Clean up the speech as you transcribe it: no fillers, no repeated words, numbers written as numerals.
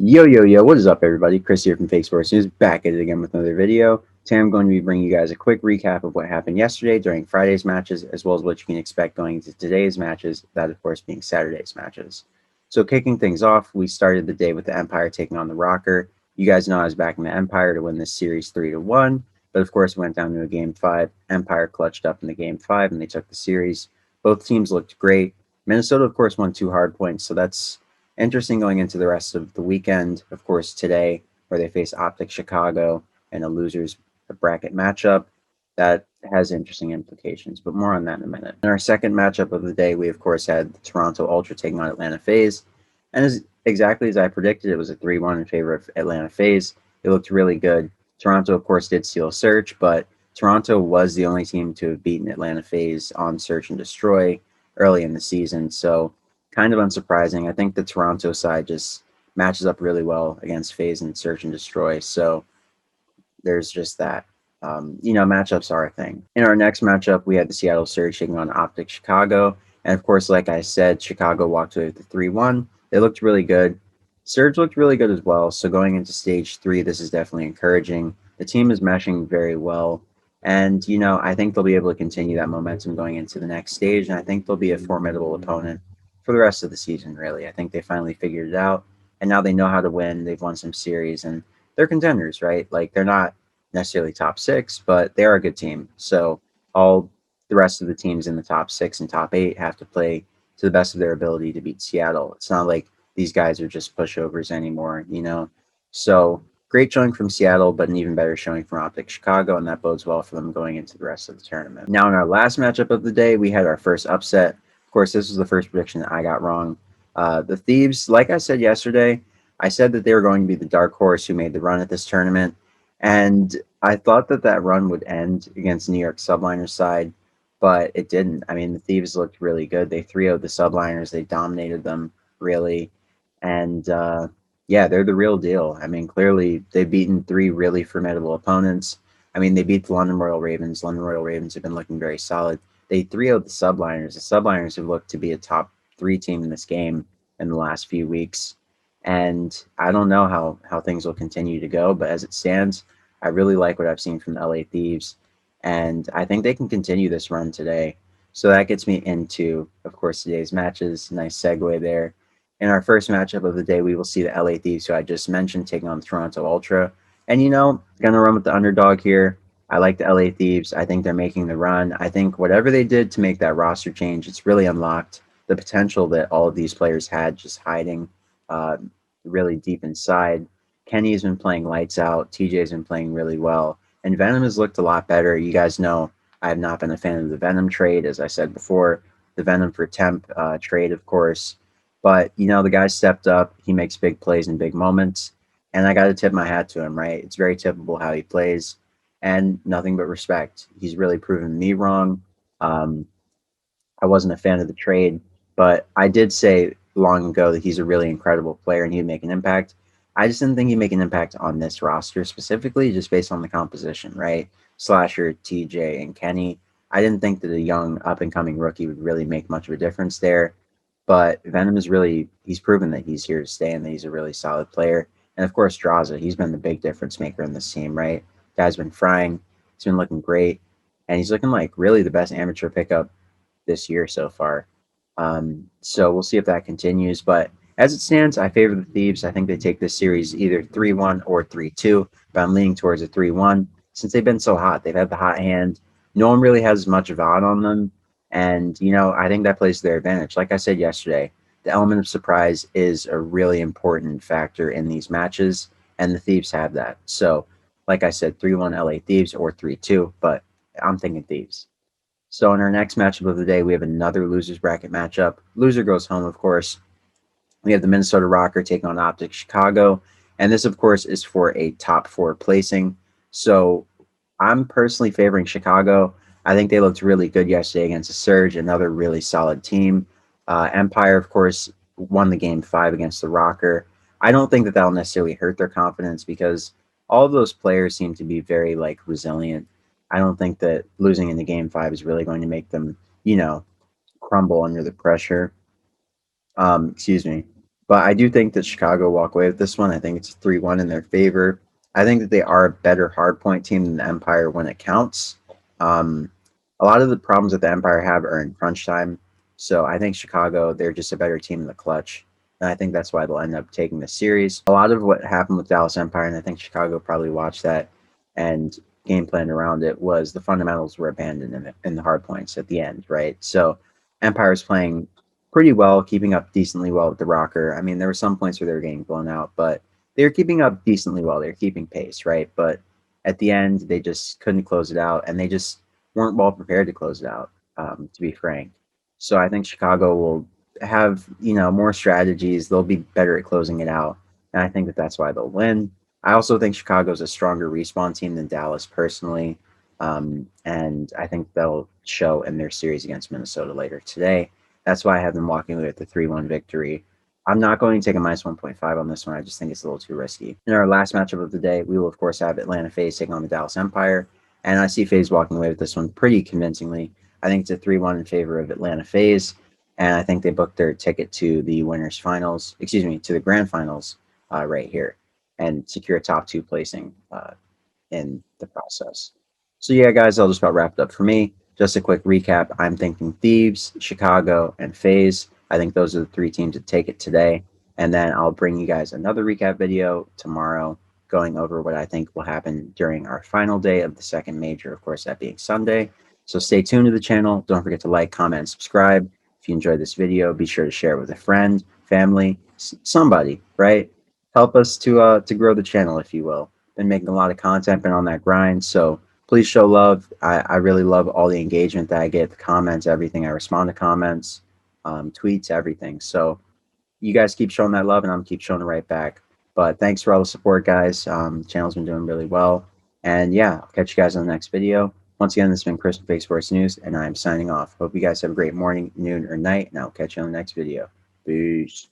Yo, what is up, everybody? Chris here from Fake Sports News, back at it again with another video. Today I'm going to be bringing you guys a quick recap of what happened yesterday during Friday's matches, as well as what you can expect going into today's matches, that of course being Saturday's matches. So kicking things off, we started the day with the Empire taking on the Rokkr. You guys know I was backing the Empire to win this series 3-1, but of course it went down to a Game 5. Empire clutched up in the Game 5 and they took the series. Both teams looked great. Minnesota, of course, won 2 hard points, so that's interesting going into the rest of the weekend. Of course, today, where they face Optic Chicago in a losers bracket matchup, that has interesting implications, but more on that in a minute. In our second matchup of the day, we of course had the Toronto Ultra taking on Atlanta Faze, and exactly as I predicted, it was a 3-1 in favor of Atlanta Faze. It looked really good. Toronto, of course, did steal Search, but Toronto was the only team to have beaten Atlanta Faze on Search and Destroy early in the season, so kind of unsurprising. I think the Toronto side just matches up really well against Faze and Search and Destroy, so there's just that. Matchups are a thing. In our next matchup, we had the Seattle Surge taking on Optic Chicago. And of course, like I said, Chicago walked away with the 3-1. They looked really good. Surge looked really good as well. So going into stage 3, this is definitely encouraging. The team is meshing very well. And, I think they'll be able to continue that momentum going into the next stage. And I think they'll be a formidable opponent for the rest of the season, really. I think they finally figured it out. And now they know how to win. They've won some series. And they're contenders, right? Like, they're not necessarily top 6, but they are a good team. So all the rest of the teams in the top 6 and top 8 have to play to the best of their ability to beat Seattle. It's not like these guys are just pushovers anymore. So great showing from Seattle, but an even better showing from Optic Chicago, and that bodes well for them going into the rest of the tournament. Now, in our last matchup of the day, we had our first upset. Of course, this was the first prediction that I got wrong. The Thieves, like I said yesterday, I said that they were going to be the dark horse who made the run at this tournament. And I thought that run would end against New York Subliners side, but it didn't. I mean, the Thieves looked really good. They 3-0'd the Subliners. They dominated them, really. And, yeah, they're the real deal. I mean, clearly they've beaten 3 really formidable opponents. I mean, they beat the London Royal Ravens. London Royal Ravens have been looking very solid. They 3-0'd the Subliners. The Subliners have looked to be a top 3 team in this game in the last few weeks. And I don't know how things will continue to go, but as it stands, I really like what I've seen from the LA Thieves, and I think they can continue this run today. So that gets me into, of course, today's matches. Nice segue there. In our first matchup of the day, we will see the LA Thieves, who I just mentioned, taking on the Toronto Ultra. And, gonna run with the underdog here. I like the LA Thieves. I think they're making the run. I think whatever they did to make that roster change, it's really unlocked the potential that all of these players had just hiding really deep inside. Kenny has been playing lights out. TJ's been playing really well. And Venom has looked a lot better. You guys know I have not been a fan of the Venom trade, as I said before. The Venom for Temp trade, of course. But, the guy stepped up. He makes big plays in big moments. And I got to tip my hat to him, right? It's very typical how he plays. And nothing but respect. He's really proven me wrong. I wasn't a fan of the trade, but I did say long ago that he's a really incredible player and he'd make an impact. I just didn't think he'd make an impact on this roster specifically, just based on the composition, right? Slasher, TJ, and Kenny. I didn't think that a young up and coming rookie would really make much of a difference there. But Venom is he's proven that he's here to stay and that he's a really solid player. And of course, Draza, he's been the big difference maker in this team, right? Guy's been frying. He's been looking great. And he's looking like really the best amateur pickup this year so far. So we'll see if that continues. But as it stands, I favor the Thieves. I think they take this series either 3-1 or 3-2, but I'm leaning towards a 3-1 since they've been so hot. They've had the hot hand. No one really has much VOD on them. And, I think that plays to their advantage. Like I said yesterday, the element of surprise is a really important factor in these matches, and the Thieves have that. So, like I said, 3-1 LA Thieves or 3-2, but I'm thinking Thieves. So in our next matchup of the day, we have another losers bracket matchup. Loser goes home, of course. We have the Minnesota Rokkr taking on Optic Chicago. And this, of course, is for a top 4 placing. So I'm personally favoring Chicago. I think they looked really good yesterday against the Surge, another really solid team. Empire, of course, won the game 5 against the Rokkr. I don't think that that'll necessarily hurt their confidence because all of those players seem to be very, resilient. I don't think that losing in the game 5 is really going to make them, crumble under the pressure. Excuse me. But I do think that Chicago walk away with this one. I think it's 3-1 in their favor. I think that they are a better hardpoint team than the Empire when it counts. Um, a lot of the problems that the Empire have are in crunch time. So I think Chicago, they're just a better team in the clutch. And I think that's why they'll end up taking the series. A lot of what happened with Dallas Empire, and I think Chicago probably watched that and game plan around it, was the fundamentals were abandoned in the hard points at the end, right? So Empire's playing pretty well, keeping up decently well with the Rokkr. I mean, there were some points where they were getting blown out, but they were keeping up decently well. They were keeping pace, right? But at the end, they just couldn't close it out, and they just weren't well prepared to close it out, to be frank. So I think Chicago will have, more strategies. They'll be better at closing it out, and I think that that's why they'll win. I also think Chicago's a stronger respawn team than Dallas personally, and I think they'll show in their series against Minnesota later today. That's why I have them walking away with the 3-1 victory. I'm not going to take a minus 1.5 on this one. I just think it's a little too risky. In our last matchup of the day, we will, of course, have Atlanta Faze taking on the Dallas Empire. And I see Faze walking away with this one pretty convincingly. I think it's a 3-1 in favor of Atlanta Faze. And I think they booked their ticket to the winners finals, to the grand finals right here and secure a top 2 placing in the process. So yeah, guys, I'll just about wrap it up for me. Just a quick recap. I'm thinking Thieves, Chicago, and Faze. I think those are the 3 teams that take it today. And then I'll bring you guys another recap video tomorrow going over what I think will happen during our final day of the second major, of course, that being Sunday. So stay tuned to the channel. Don't forget to like, comment, and subscribe. If you enjoyed this video, be sure to share it with a friend, family, somebody, right? Help us to grow the channel, if you will. Been making a lot of content, been on that grind, so please show love. I really love all the engagement that I get, the comments, everything. I respond to comments, tweets, everything. So you guys keep showing that love, and I'm keep showing it right back. But thanks for all the support, guys. The channel's been doing really well. And yeah, I'll catch you guys on the next video. Once again, this has been Chris from Fake Sports News, and I'm signing off. Hope you guys have a great morning, noon, or night, and I'll catch you on the next video. Peace.